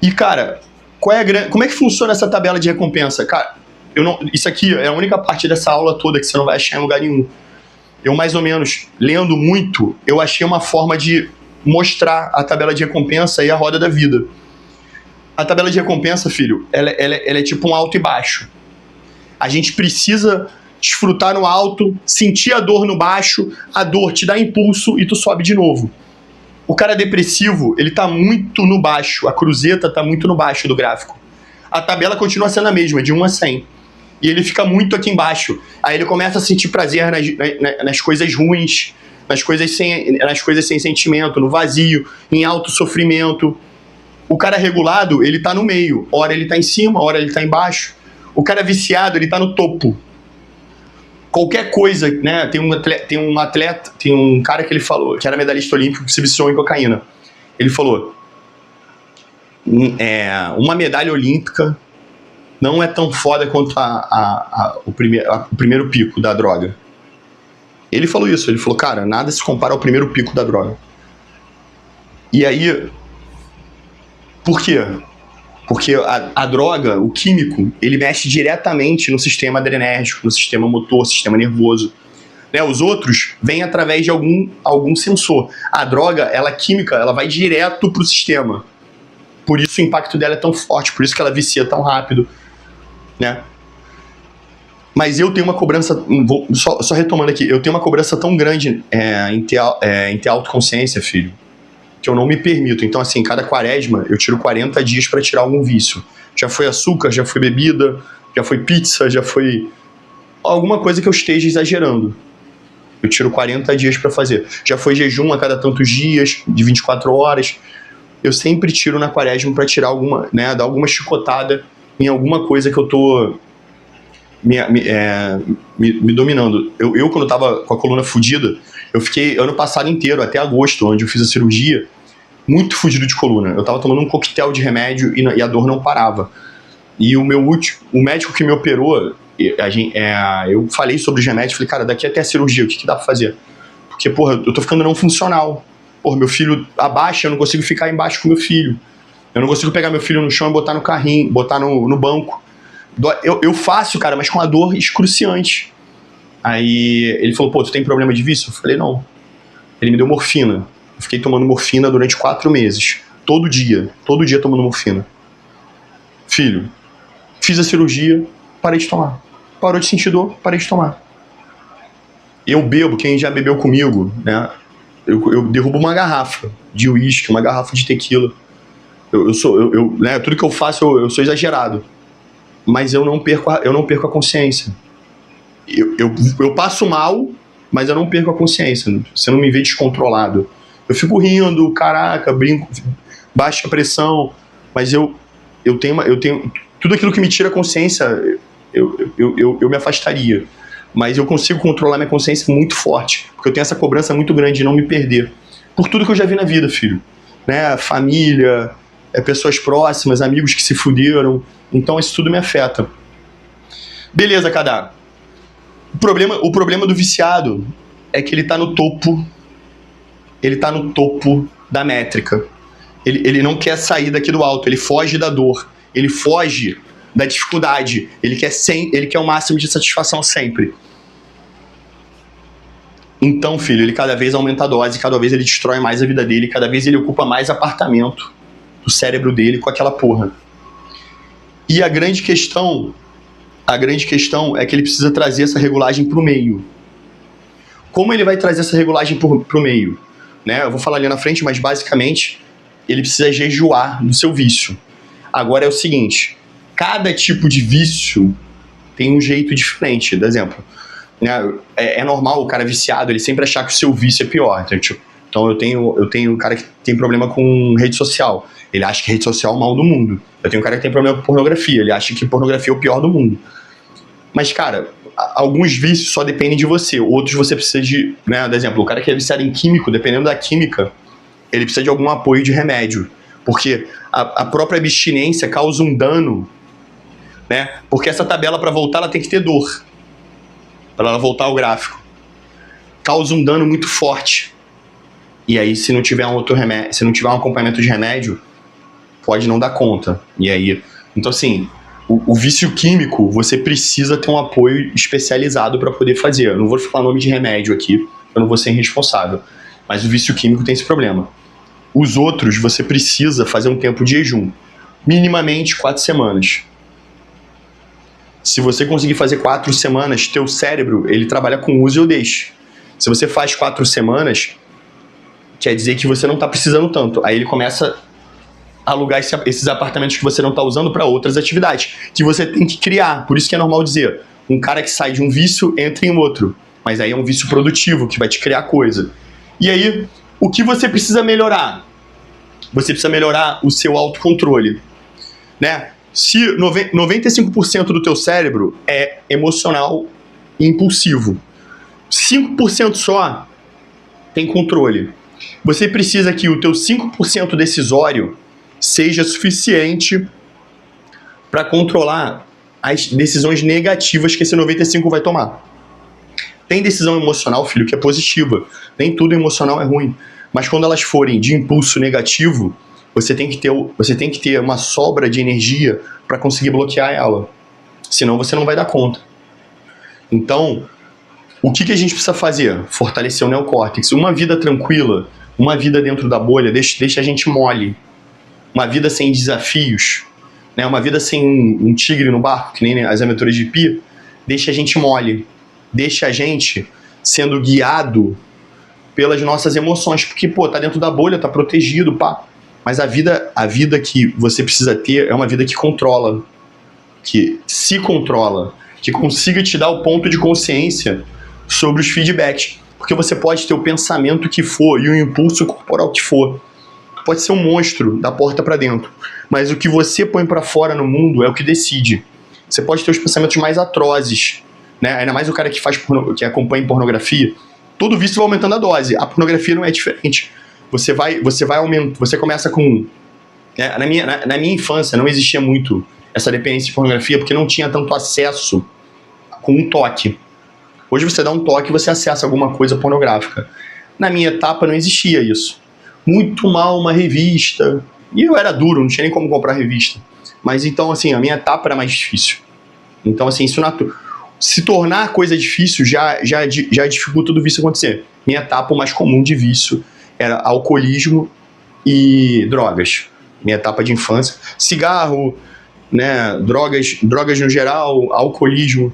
E, cara, como é que funciona essa tabela de recompensa? Cara, isso aqui é a única parte dessa aula toda que você não vai achar em lugar nenhum. Eu, mais ou menos, lendo muito, eu achei uma forma de mostrar a tabela de recompensa e a roda da vida. A tabela de recompensa, filho, ela é tipo um alto e baixo. A gente precisa desfrutar no alto, sentir a dor no baixo, a dor te dá impulso e tu sobe de novo. O cara depressivo, ele tá muito no baixo, a cruzeta tá muito no baixo do gráfico. A tabela continua sendo a mesma, de 1 a 100. E ele fica muito aqui embaixo. Aí ele começa a sentir prazer nas coisas ruins, nas coisas sem sentimento, no vazio, em alto sofrimento. O cara regulado, ele tá no meio. Ora ele tá em cima, ora ele tá embaixo. O cara viciado, ele tá no topo. Qualquer coisa, né? Tem um cara que ele falou, que era medalhista olímpico, que se viciou em cocaína. Ele falou, uma medalha olímpica não é tão foda quanto o primeiro pico da droga. Ele falou isso, ele falou, cara, nada se compara ao primeiro pico da droga. E aí, por quê? Porque a droga, o químico, ele mexe diretamente no sistema adrenérgico, no sistema motor, sistema nervoso. Né? Os outros vêm através de algum sensor. A droga, ela química, ela vai direto pro sistema. Por isso o impacto dela é tão forte, por isso que ela vicia tão rápido. Né? Mas eu tenho uma cobrança, só retomando aqui, eu tenho uma cobrança tão grande em ter autoconsciência, filho, que eu não me permito. Então, assim, cada quaresma eu tiro 40 dias para tirar algum vício. Já foi açúcar, já foi bebida, já foi pizza, já foi alguma coisa que eu esteja exagerando. Eu tiro 40 dias para fazer. Já foi jejum a cada tantos dias, de 24 horas. Eu sempre tiro na quaresma para tirar alguma, né, dar alguma chicotada em alguma coisa que eu tô me dominando. Eu quando eu tava com a coluna fodida, eu fiquei ano passado inteiro, até agosto, onde eu fiz a cirurgia, muito fudido de coluna. Eu tava tomando um coquetel de remédio e a dor não parava. E o médico que me operou, eu falei sobre os remédios, falei, cara, daqui até a cirurgia, o que dá pra fazer? Porque, porra, eu tô ficando não funcional. Porra, meu filho abaixa, eu não consigo ficar embaixo com meu filho. Eu não consigo pegar meu filho no chão e botar no carrinho, botar no banco. Eu faço, cara, mas com a dor excruciante. Aí ele falou, pô, tu tem problema de vício? Eu falei, não. Ele me deu morfina. Eu fiquei tomando morfina durante 4 meses. Todo dia tomando morfina. Filho, fiz a cirurgia, parei de tomar. Parou de sentir dor, parei de tomar. Eu bebo, quem já bebeu comigo, né? Eu derrubo uma garrafa de uísque, uma garrafa de tequila. Né, tudo que eu faço, eu sou exagerado. Mas eu não perco a consciência. Eu passo mal, mas eu não perco a consciência. Você não me vê descontrolado. Eu fico rindo, caraca, brinco, baixa pressão, mas eu tenho tudo aquilo que me tira a consciência, eu me afastaria. Mas eu consigo controlar minha consciência muito forte, porque eu tenho essa cobrança muito grande de não me perder. Por tudo que eu já vi na vida, filho. Né? Família, pessoas próximas, amigos que se fuderam. Então isso tudo me afeta. Beleza, Kadar. O problema do viciado é que ele tá no topo. Ele tá no topo da métrica. Ele não quer sair daqui do alto. Ele foge da dor. Ele foge da dificuldade. Ele quer o máximo de satisfação sempre. Então, filho, ele cada vez aumenta a dose, cada vez ele destrói mais a vida dele, cada vez ele ocupa mais apartamento do cérebro dele com aquela porra. E a grande questão é que ele precisa trazer essa regulagem pro meio. Como ele vai trazer essa regulagem pro meio? Né? Eu vou falar ali na frente, mas basicamente ele precisa jejuar do seu vício. Agora é o seguinte, cada tipo de vício tem um jeito diferente. Por exemplo, né, é normal o cara viciado ele sempre achar que o seu vício é pior. Então eu tenho um cara que tem problema com rede social. Ele acha que rede social é o mal do mundo. Eu tenho um cara que tem problema com pornografia. Ele acha que pornografia é o pior do mundo. Mas, cara, alguns vícios só dependem de você. Outros você precisa de... Né, por exemplo, o cara que é viciado em químico, dependendo da química, ele precisa de algum apoio de remédio. Porque a própria abstinência causa um dano, né? Porque essa tabela, para voltar, ela tem que ter dor. Para ela voltar ao gráfico. Causa um dano muito forte. E aí, se não tiver um outro remédio, se não tiver um acompanhamento de remédio, pode não dar conta. E aí, então assim, o vício químico, você precisa ter um apoio especializado para poder fazer. Eu não vou falar nome de remédio aqui, eu não vou ser irresponsável. Mas o vício químico tem esse problema. Os outros, você precisa fazer um tempo de jejum. Minimamente 4 semanas. Se você conseguir fazer 4 semanas, teu cérebro, ele trabalha com uso e eu deixo. Se você faz 4 semanas, quer dizer que você não está precisando tanto. Aí ele começa a alugar esses apartamentos que você não está usando para outras atividades, que você tem que criar. Por isso que é normal dizer, um cara que sai de um vício entra em outro. Mas aí é um vício produtivo, que vai te criar coisa. E aí, o que você precisa melhorar? Você precisa melhorar o seu autocontrole, né? Se 95% do teu cérebro é emocional e impulsivo, 5% só tem controle. Você precisa que o teu 5% decisório seja suficiente para controlar as decisões negativas que esse 95% vai tomar. Tem decisão emocional, filho, que é positiva. Nem tudo emocional é ruim. Mas quando elas forem de impulso negativo, você tem que ter uma sobra de energia para conseguir bloquear ela. Senão você não vai dar conta. Então, o que a gente precisa fazer? Fortalecer o neocórtex. Uma vida tranquila, uma vida dentro da bolha, deixa a gente mole. Uma vida sem desafios, né? Uma vida sem um tigre no barco, que nem as aventuras de Pi, deixa a gente mole. Deixa a gente sendo guiado pelas nossas emoções. Porque, tá dentro da bolha, tá protegido, pá. Mas a vida que você precisa ter é uma vida que controla, que se controla, que consiga te dar o ponto de consciência sobre os feedbacks. Porque você pode ter o pensamento que for e o impulso corporal que for. Pode ser um monstro da porta para dentro. Mas o que você põe para fora no mundo é o que decide. Você pode ter os pensamentos mais atrozes, né? Ainda mais o cara que acompanha pornografia. Todo vício vai aumentando a dose. A pornografia não é diferente. Você vai aumentando. Você começa com... Na minha infância não existia muito essa dependência de pornografia porque não tinha tanto acesso com um toque. Hoje você dá um toque e você acessa alguma coisa pornográfica. Na minha etapa não existia isso. Muito mal uma revista. E eu era duro, não tinha nem como comprar revista. Mas então, assim, a minha etapa era mais difícil. Então, assim, se tornar coisa difícil já dificulta do vício acontecer. Minha etapa mais comum de vício era alcoolismo e drogas. Minha etapa de infância. Cigarro, né, drogas no geral, alcoolismo.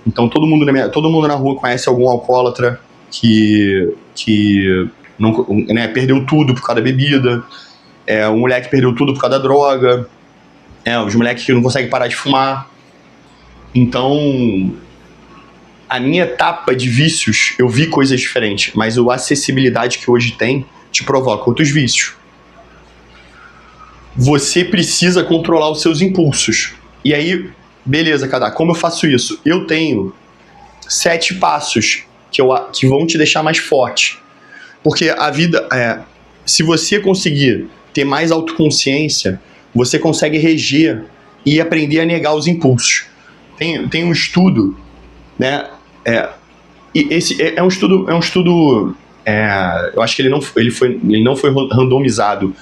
Então todo mundo na rua conhece algum alcoólatra que não, né, perdeu tudo por causa da bebida. Um moleque perdeu tudo por causa da droga. Os moleques que não conseguem parar de fumar. Então, a minha etapa de vícios, eu vi coisas diferentes, mas a acessibilidade que hoje tem te provoca outros vícios. Você precisa controlar os seus impulsos. E aí, beleza, Kadar, como eu faço isso? Eu tenho 7 passos que vão te deixar mais forte. Porque a vida, se você conseguir ter mais autoconsciência, você consegue reger e aprender a negar os impulsos. Tem um estudo, né? E esse é um estudo. Eu acho que ele não foi randomizado,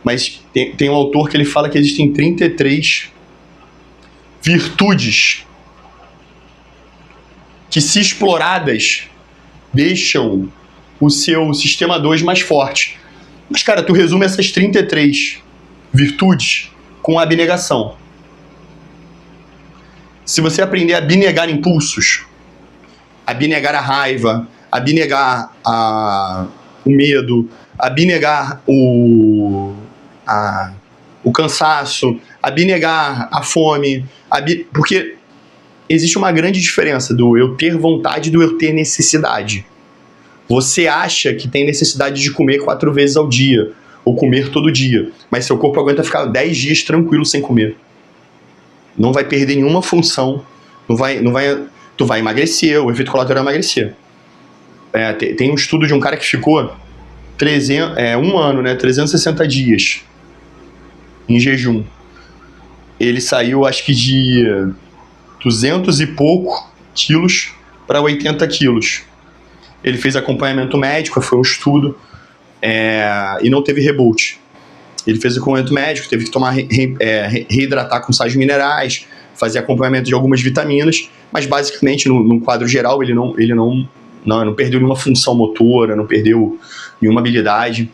mas tem um autor que ele fala que existem 33 virtudes que, se exploradas, deixam o seu sistema 2 mais forte. Mas, cara, tu resume essas 33 virtudes com a abnegação. Se você aprender a abnegar impulsos, abnegar a raiva, abnegar o medo, abnegar o cansaço, abnegar a fome, porque existe uma grande diferença do eu ter vontade e do eu ter necessidade. Você acha que tem necessidade de comer 4 vezes ao dia, ou comer todo dia, mas seu corpo aguenta ficar 10 dias tranquilo sem comer. Não vai perder nenhuma função, tu vai emagrecer, o efeito colateral é emagrecer. Tem um estudo de um cara que ficou 360 dias em jejum. Ele saiu, acho que de 200 e pouco quilos para 80 quilos. Ele fez acompanhamento médico, foi um estudo, e não teve reboot. Ele fez acompanhamento médico, teve que tomar reidratar com sais minerais, fazer acompanhamento de algumas vitaminas, mas basicamente, no quadro geral, ele não perdeu nenhuma função motora, não perdeu nenhuma habilidade.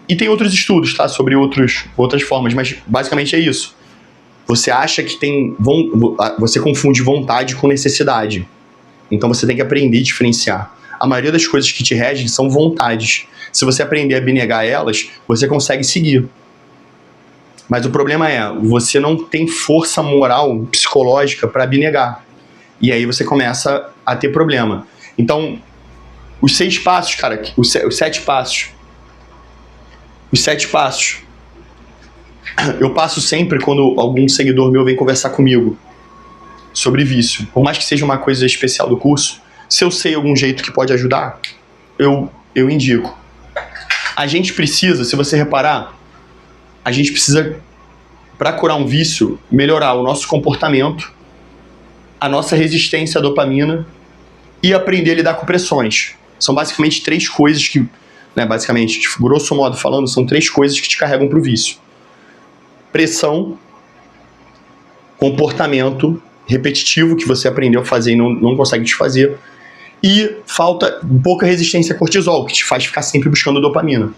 E tem outros estudos, tá, sobre outras formas, mas basicamente é isso. Você acha que você confunde vontade com necessidade. Então você tem que aprender a diferenciar. A maioria das coisas que te regem são vontades. Se você aprender a abnegar elas, você consegue seguir. Mas o problema é, você não tem força moral, psicológica para abnegar. E aí você começa a ter problema. Então, os 6 passos, cara, os 7 passos. Os 7 passos. Eu passo sempre quando algum seguidor meu vem conversar comigo sobre vício. Por mais que seja uma coisa especial do curso, se eu sei algum jeito que pode ajudar, eu indico. A gente precisa, se você reparar, a gente precisa, para curar um vício, melhorar o nosso comportamento, a nossa resistência à dopamina e aprender a lidar com pressões. São basicamente 3 coisas que, basicamente, grosso modo falando, são 3 coisas que te carregam para o vício. Pressão, comportamento repetitivo que você aprendeu a fazer e não consegue desfazer, e pouca resistência a cortisol, que te faz ficar sempre buscando dopamina.